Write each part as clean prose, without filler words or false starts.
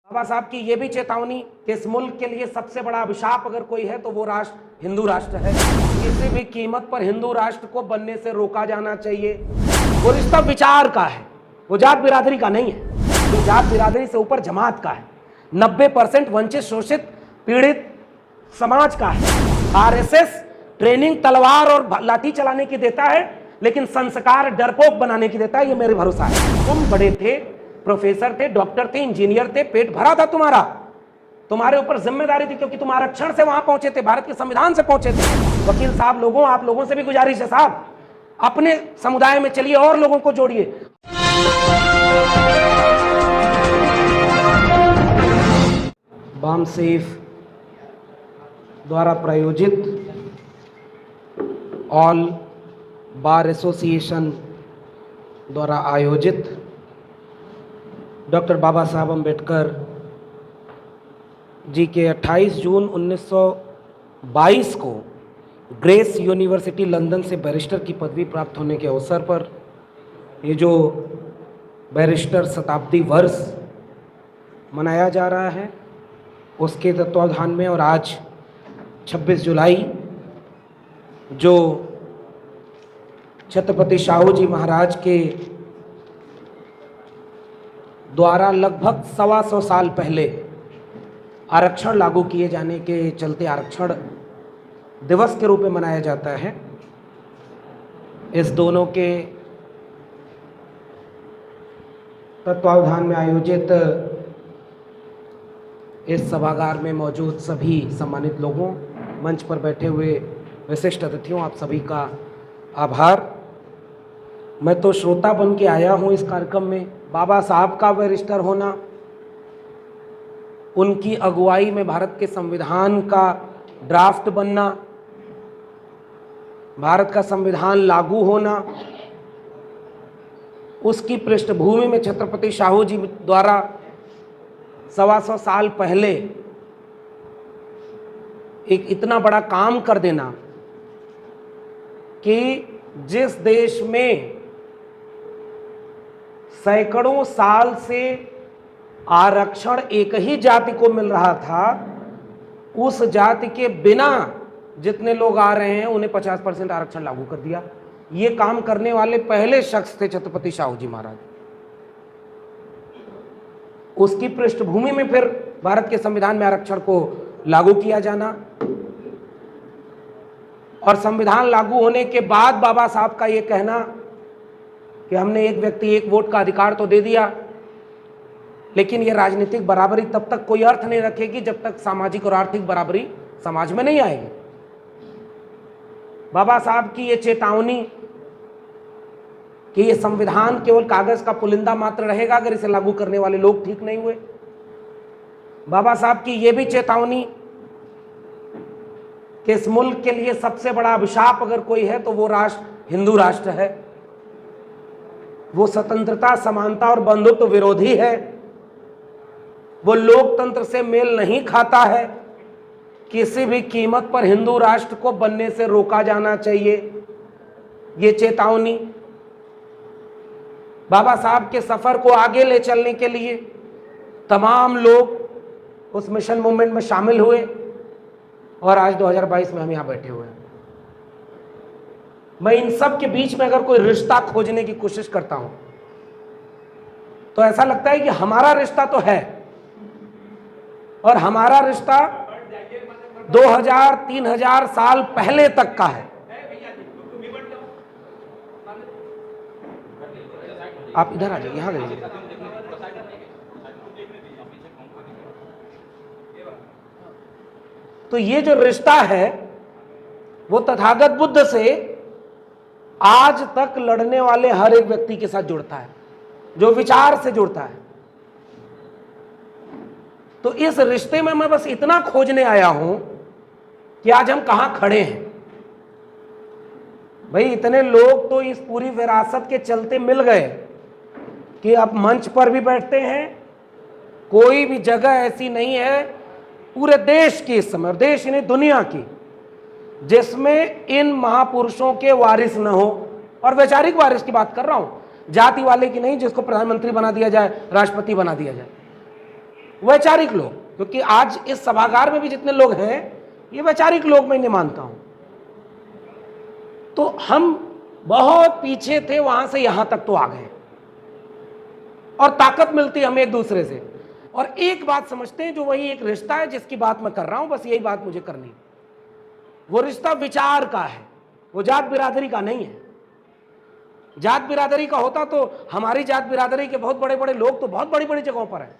बाबा साहब की ये भी चेतावनी कि इस मुल्क के लिए सबसे बड़ा अभिशाप अगर कोई है तो वो राष्ट्र हिंदू राष्ट्र है। किसी भी कीमत पर हिंदू राष्ट्र को बनने से रोका जाना चाहिए। वो रिश्ता विचार का है, वो जात बिरादरी का नहीं है। जो जात बिरादरी से ऊपर जमात का है। 90% वंचित शोषित पीड़ित समाज का है। आरएसएस ट्रेनिंग तलवार और लाठी चलाने की देता है, लेकिन संस्कार डरपोक बनाने की देता है। ये मेरे भरोसा है। तुम बड़े थे, प्रोफेसर थे, डॉक्टर थे, इंजीनियर थे, पेट भरा था तुम्हारा, तुम्हारे ऊपर जिम्मेदारी थी, क्योंकि तुम आरक्षण से वहां पहुंचे थे, भारत के संविधान से पहुंचे थे। वकील साहब लोगों, आप लोगों से भी गुजारिश है साहब, अपने समुदाय में चलिए और लोगों को जोड़िए। बामसेफ द्वारा प्रायोजित ऑल बार एसोसिएशन द्वारा आयोजित डॉक्टर बाबा साहब अम्बेडकर जी के 28 जून 1922 को ग्रेस यूनिवर्सिटी लंदन से बैरिस्टर की पदवी प्राप्त होने के अवसर पर ये जो बैरिस्टर शताब्दी वर्ष मनाया जा रहा है, उसके तत्वावधान में और आज 26 जुलाई जो छत्रपति शाहू जी महाराज के द्वारा लगभग 125 साल पहले आरक्षण लागू किए जाने के चलते आरक्षण दिवस के रूप में मनाया जाता है। इस दोनों के तत्वावधान में आयोजित इस सभागार में मौजूद सभी सम्मानित लोगों, मंच पर बैठे हुए विशिष्ट अतिथियों, आप सभी का आभार। मैं तो श्रोता बन के आया हूँ इस कार्यक्रम में। बाबा साहब का बैरिस्टर होना, उनकी अगुवाई में भारत के संविधान का ड्राफ्ट बनना, भारत का संविधान लागू होना, उसकी पृष्ठभूमि में छत्रपति शाहू जी द्वारा 125 साल पहले एक इतना बड़ा काम कर देना कि जिस देश में सैकड़ों साल से आरक्षण एक ही जाति को मिल रहा था, उस जाति के बिना जितने लोग आ रहे हैं उन्हें 50% आरक्षण लागू कर दिया। ये काम करने वाले पहले शख्स थे छत्रपति शाहू जी महाराज। उसकी पृष्ठभूमि में फिर भारत के संविधान में आरक्षण को लागू किया जाना, और संविधान लागू होने के बाद बाबा साहब का ये कहना कि हमने एक व्यक्ति एक वोट का अधिकार तो दे दिया, लेकिन ये राजनीतिक बराबरी तब तक कोई अर्थ नहीं रखेगी जब तक सामाजिक और आर्थिक बराबरी समाज में नहीं आएगी। बाबा साहब की ये चेतावनी कि ये संविधान केवल कागज का पुलिंदा मात्र रहेगा अगर इसे लागू करने वाले लोग ठीक नहीं हुए। बाबा साहब की ये भी चेतावनी कि इस मुल्क के लिए सबसे बड़ा अभिशाप अगर कोई है तो वो राष्ट्र हिंदू राष्ट्र है। वो स्वतंत्रता, समानता और बंधुत्व विरोधी है। वो लोकतंत्र से मेल नहीं खाता है। किसी भी कीमत पर हिंदू राष्ट्र को बनने से रोका जाना चाहिए। ये चेतावनी बाबा साहब के सफर को आगे ले चलने के लिए तमाम लोग उस मिशन मूवमेंट में शामिल हुए, और आज 2022 में हम यहां बैठे हुए हैं। मैं इन सब के बीच में अगर कोई रिश्ता खोजने की कोशिश करता हूं तो ऐसा लगता है कि हमारा रिश्ता तो है, और हमारा रिश्ता 2000-3000 साल पहले तक का है। आप इधर आ जाइए, यहां जाइए। तो ये जो रिश्ता है वो तथागत बुद्ध से आज तक लड़ने वाले हर एक व्यक्ति के साथ जुड़ता है, जो विचार से जुड़ता है। तो इस रिश्ते में मैं बस इतना खोजने आया हूं कि आज हम कहां खड़े हैं। भाई इतने लोग तो इस पूरी विरासत के चलते मिल गए कि अब मंच पर भी बैठते हैं। कोई भी जगह ऐसी नहीं है पूरे देश की इस समय, और देश नहीं दुनिया की, जिसमें इन महापुरुषों के वारिस न हो। और वैचारिक वारिस की बात कर रहा हूं, जाति वाले की नहीं जिसको प्रधानमंत्री बना दिया जाए, राष्ट्रपति बना दिया जाए। वैचारिक लोग, क्योंकि आज इस सभागार में भी जितने लोग हैं ये वैचारिक लोग मैं इन्हें मानता हूं। तो हम बहुत पीछे थे, वहां से यहां तक तो आ गए और ताकत मिलती हमें एक दूसरे से। और एक बात समझते हैं, जो वही एक रिश्ता है जिसकी बात मैं कर रहा हूं, बस यही बात मुझे करनी। वो रिश्ता विचार का है, वो जात बिरादरी का नहीं है। जात बिरादरी का होता तो हमारी जात बिरादरी के बहुत बड़े बड़े लोग तो बहुत बड़ी बड़ी जगहों पर हैं।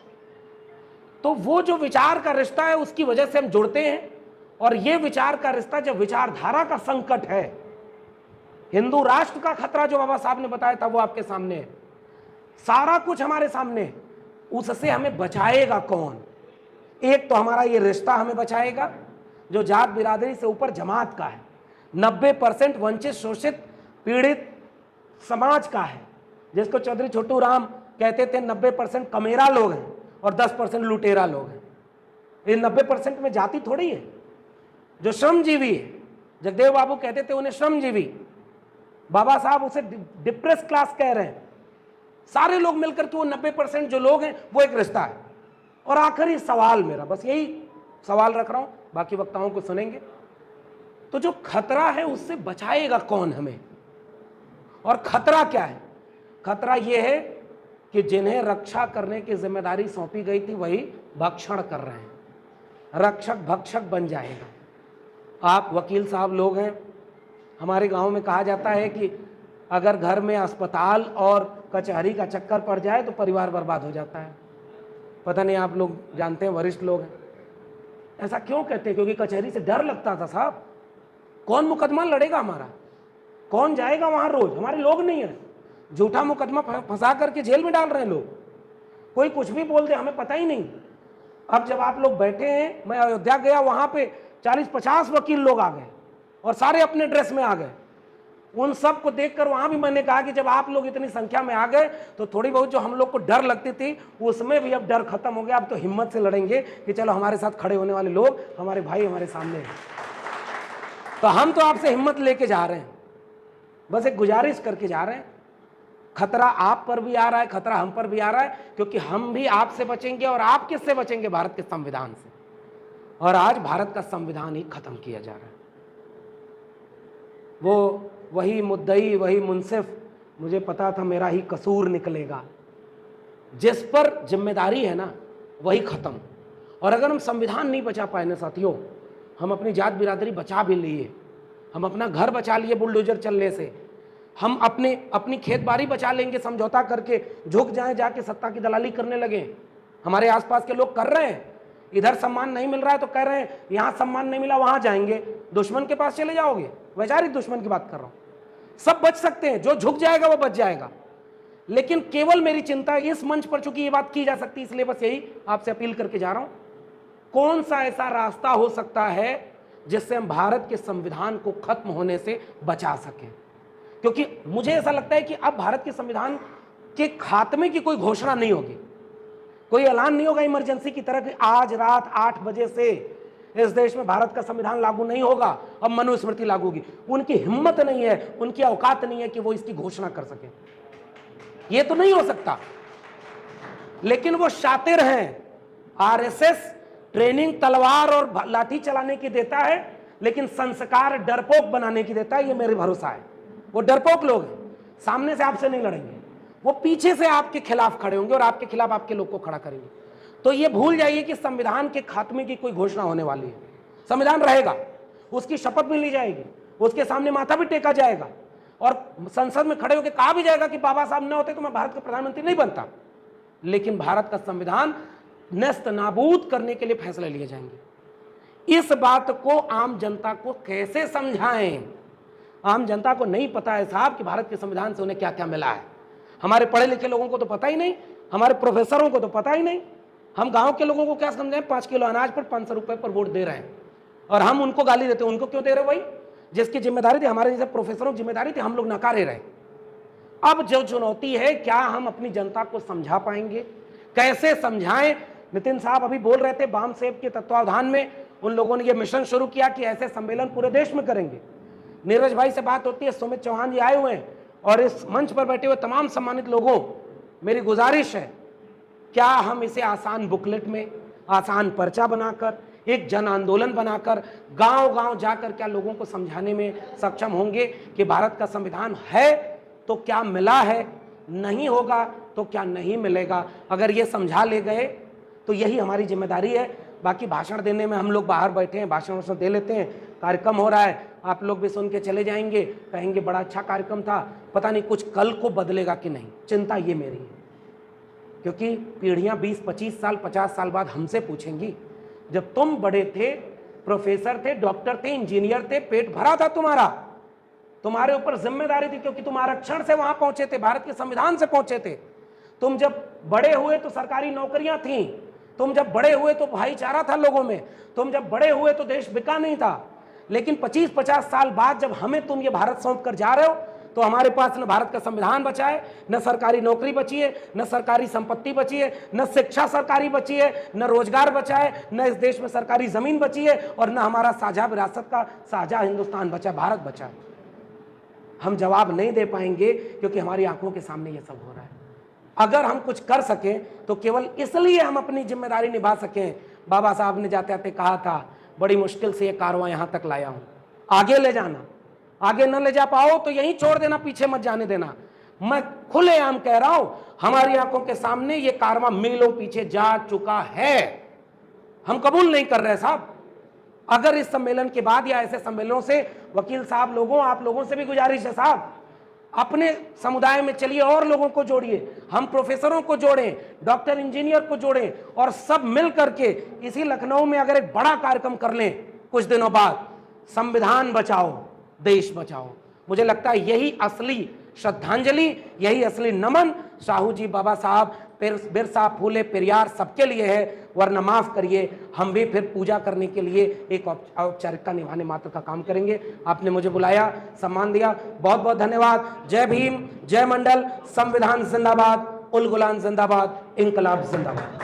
तो वो जो विचार का रिश्ता है उसकी वजह से हम जुड़ते हैं। और ये विचार का रिश्ता जब विचारधारा का संकट है, हिंदू राष्ट्र का खतरा जो बाबा साहब ने बताया था वो आपके सामने है, सारा कुछ हमारे सामने है। उससे हमें बचाएगा कौन? एक तो हमारा ये रिश्ता हमें बचाएगा जो जात बिरादरी से ऊपर जमात का है, 90% वंचित शोषित पीड़ित समाज का है, जिसको चौधरी छोटू राम कहते थे 90% कमेरा लोग हैं और 10% लुटेरा लोग हैं। ये 90% में जाति थोड़ी है। जो श्रमजीवी है, जगदेव बाबू कहते थे उन्हें श्रमजीवी, बाबा साहब उसे डिप्रेस क्लास कह रहे हैं। सारे लोग मिलकर के वो 90% जो लोग हैं वो एक रिश्ता है। और आखिरी सवाल मेरा, बस यही सवाल रख रहा हूं, बाकी वक्ताओं को सुनेंगे। तो जो खतरा है उससे बचाएगा कौन हमें? और खतरा क्या है? खतरा यह है कि जिन्हें रक्षा करने की जिम्मेदारी सौंपी गई थी वही भक्षण कर रहे हैं, रक्षक भक्षक बन जाएगा। आप वकील साहब लोग हैं, हमारे गांव में कहा जाता है कि अगर घर में अस्पताल और कचहरी का चक्कर पड़ जाए तो परिवार बर्बाद हो जाता है। पता नहीं आप लोग जानते हैं, वरिष्ठ लोग हैं। ऐसा क्यों कहते हैं? क्योंकि कचहरी से डर लगता था साहब। कौन मुकदमा लड़ेगा हमारा? कौन जाएगा वहां रोज? हमारे लोग नहीं है। झूठा मुकदमा फंसा करके जेल में डाल रहे हैं लोग। कोई कुछ भी बोल दे, हमें पता ही नहीं। अब जब आप लोग बैठे हैं, मैं अयोध्या गया, वहां पे 40-50 वकील लोग आ गए और सारे अपने ड्रेस में आ गए। उन सब को देखकर वहां भी मैंने कहा कि जब आप लोग इतनी संख्या में आ गए तो थोड़ी बहुत जो हम लोग को डर लगती थी उसमें भी अब डर खत्म हो गया। अब तो हिम्मत से लड़ेंगे कि चलो हमारे साथ खड़े होने वाले लोग हमारे भाई हमारे सामने हैं। तो हम तो आपसे हिम्मत लेके जा रहे हैं, बस एक गुजारिश करके जा रहे हैं। खतरा आप पर भी आ रहा है, खतरा हम पर भी आ रहा है, क्योंकि हम भी आपसे बचेंगे और आप किससे बचेंगे? भारत के संविधान से। और आज भारत का संविधान ही खत्म किया जा रहा है। वो वही मुद्दई, वही मुंसिफ, मुझे पता था मेरा ही कसूर निकलेगा, जिस पर जिम्मेदारी है ना वही खत्म। और अगर हम संविधान नहीं बचा पाए ना साथियों, हम अपनी जात बिरादरी बचा भी लिए, हम अपना घर बचा लिए बुलडोजर चलने से, हम अपनी खेत बाड़ी बचा लेंगे समझौता करके, झुक जाएं जाके सत्ता की दलाली करने लगे। हमारे आसपास के लोग कर रहे हैं। इधर सम्मान नहीं मिल रहा है तो कह रहे हैं यहां सम्मान नहीं मिला वहां जाएंगे, दुश्मन के पास चले जाओगे। वैचारिक दुश्मन की बात कर रहा हूं। सब बच सकते हैं, जो झुक जाएगा वो बच जाएगा। लेकिन केवल मेरी चिंता इस मंच पर, चूंकि ये बात की जा सकती है, इसलिए बस यही आपसे अपील करके जा रहा हूं, कौन सा ऐसा रास्ता हो सकता है जिससे हम भारत के संविधान को खत्म होने से बचा सकें? क्योंकि मुझे ऐसा लगता है कि अब भारत के संविधान के खात्मे की कोई घोषणा नहीं होगी, कोई ऐलान नहीं होगा इमरजेंसी की तरह कि आज रात 8 बजे से इस देश में भारत का संविधान लागू नहीं होगा, अब मनुस्मृति लागू होगी। उनकी हिम्मत नहीं है, उनकी औकात नहीं है कि वो इसकी घोषणा कर सके। ये तो नहीं हो सकता। लेकिन वो शातिर हैं। आरएसएस ट्रेनिंग तलवार और लाठी चलाने की देता है, लेकिन संस्कार डरपोक बनाने की देता है। ये मेरे भरोसा है। वो डरपोक लोग हैं, सामने से आपसे नहीं लड़ेंगे, वो पीछे से आपके खिलाफ खड़े होंगे और आपके खिलाफ आपके लोग को खड़ा करेंगे। तो ये भूल जाइए कि संविधान के खात्मे की कोई घोषणा होने वाली है। संविधान रहेगा, उसकी शपथ भी ली जाएगी, उसके सामने माथा भी टेका जाएगा और संसद में खड़े होकर कहा भी जाएगा कि बाबा साहब न होते तो मैं भारत का प्रधानमंत्री नहीं बनता। लेकिन भारत का संविधान नस्त नाबूद करने के लिए फैसले लिए जाएंगे। इस बात को आम जनता को कैसे समझाएं? आम जनता को नहीं पता है साहब कि भारत के संविधान से उन्हें क्या क्या मिला है। हमारे पढ़े लिखे लोगों को तो पता ही नहीं, हमारे प्रोफेसरों को तो पता ही नहीं। हम गांव के लोगों को क्या समझाएं? 5 किलो अनाज पर 500 रुपए पर वोट दे रहे हैं और हम उनको गाली देते हैं। उनको क्यों दे रहे भाई? जिसकी जिम्मेदारी थी, हमारे जैसे प्रोफेसरों की जिम्मेदारी थी, हम लोग नकारे रहे। अब जो चुनौती है, क्या हम अपनी जनता को समझा पाएंगे? कैसे समझाएं? नितिन साहब अभी बोल रहे थे, बाम सेब के तत्वावधान में उन लोगों ने यह मिशन शुरू किया कि ऐसे सम्मेलन पूरे देश में करेंगे। नीरज भाई से बात होती है, सुमित चौहान जी आए हुए हैं और इस मंच पर बैठे हुए तमाम सम्मानित लोगों, मेरी गुजारिश है क्या हम इसे आसान बुकलेट में, आसान पर्चा बनाकर, एक जन आंदोलन बनाकर गांव गांव जाकर क्या लोगों को समझाने में सक्षम होंगे कि भारत का संविधान है तो क्या मिला है, नहीं होगा तो क्या नहीं मिलेगा? अगर ये समझा ले गए तो यही हमारी जिम्मेदारी है। बाकी भाषण देने में हम लोग बाहर बैठे हैं, भाषण दे लेते हैं, कार्यक्रम हो रहा है, आप लोग भी सुन के चले जाएंगे, कहेंगे बड़ा अच्छा कार्यक्रम था, पता नहीं कुछ कल को बदलेगा कि नहीं। चिंता ये मेरी है, क्योंकि पीढ़ियां 20-25 साल 50 साल बाद हमसे पूछेंगी, जब तुम बड़े थे, प्रोफेसर थे, डॉक्टर थे, इंजीनियर थे, पेट भरा था तुम्हारा, तुम्हारे ऊपर जिम्मेदारी थी, क्योंकि तुम आरक्षण से वहां पहुंचे थे, भारत के संविधान से पहुंचे थे। तुम जब बड़े हुए तो सरकारी नौकरियां थीं, तुम जब बड़े हुए तो भाईचारा था लोगों में, तुम जब बड़े हुए तो देश बिका नहीं था। लेकिन 25-50 साल बाद जब हमें तुम ये भारत सौंप कर जा रहे हो, तो हमारे पास न भारत का संविधान बचा है, न सरकारी नौकरी बची है, न सरकारी संपत्ति बची है, न शिक्षा सरकारी बची है, न रोजगार बचा है, न इस देश में सरकारी जमीन बची है, और न हमारा साझा विरासत का साझा हिंदुस्तान बचा, भारत बचा है। हम जवाब नहीं दे पाएंगे क्योंकि हमारी आंखों के सामने ये सब हो रहा है। अगर हम कुछ कर सकें तो केवल इसलिए हम अपनी जिम्मेदारी निभा सकें। बाबा साहब ने जाते आते कहा था, बड़ी मुश्किल से ये कारवां यहां तक लाया हूं, आगे ले जाना, आगे न ले जा पाओ तो यहीं छोड़ देना, पीछे मत जाने देना। मैं खुलेआम कह रहा हूं, हमारी आंखों के सामने ये कारवां मीलों पीछे जा चुका है। हम कबूल नहीं कर रहे साहब। अगर इस सम्मेलन के बाद या ऐसे सम्मेलनों से, वकील साहब लोगों, आप लोगों से भी गुजारिश है साहब, अपने समुदाय में चलिए और लोगों को जोड़िए, हम प्रोफेसरों को जोड़ें, डॉक्टर इंजीनियर को जोड़ें, और सब मिल करके इसी लखनऊ में अगर एक बड़ा कार्यक्रम कर लें कुछ दिनों बाद, संविधान बचाओ देश बचाओ। मुझे लगता है यही असली श्रद्धांजलि, यही असली नमन साहू जी, बाबा साहब, बिरसा, फूले, पेरियार सबके लिए है। वरना माफ करिए, हम भी फिर पूजा करने के लिए एक औपचारिकता निभाने मात्र का काम करेंगे। आपने मुझे बुलाया, सम्मान दिया, बहुत बहुत धन्यवाद। जय भीम, जय मंडल, संविधान जिंदाबाद, उल गुलाम जिंदाबाद, इंकलाब जिंदाबाद।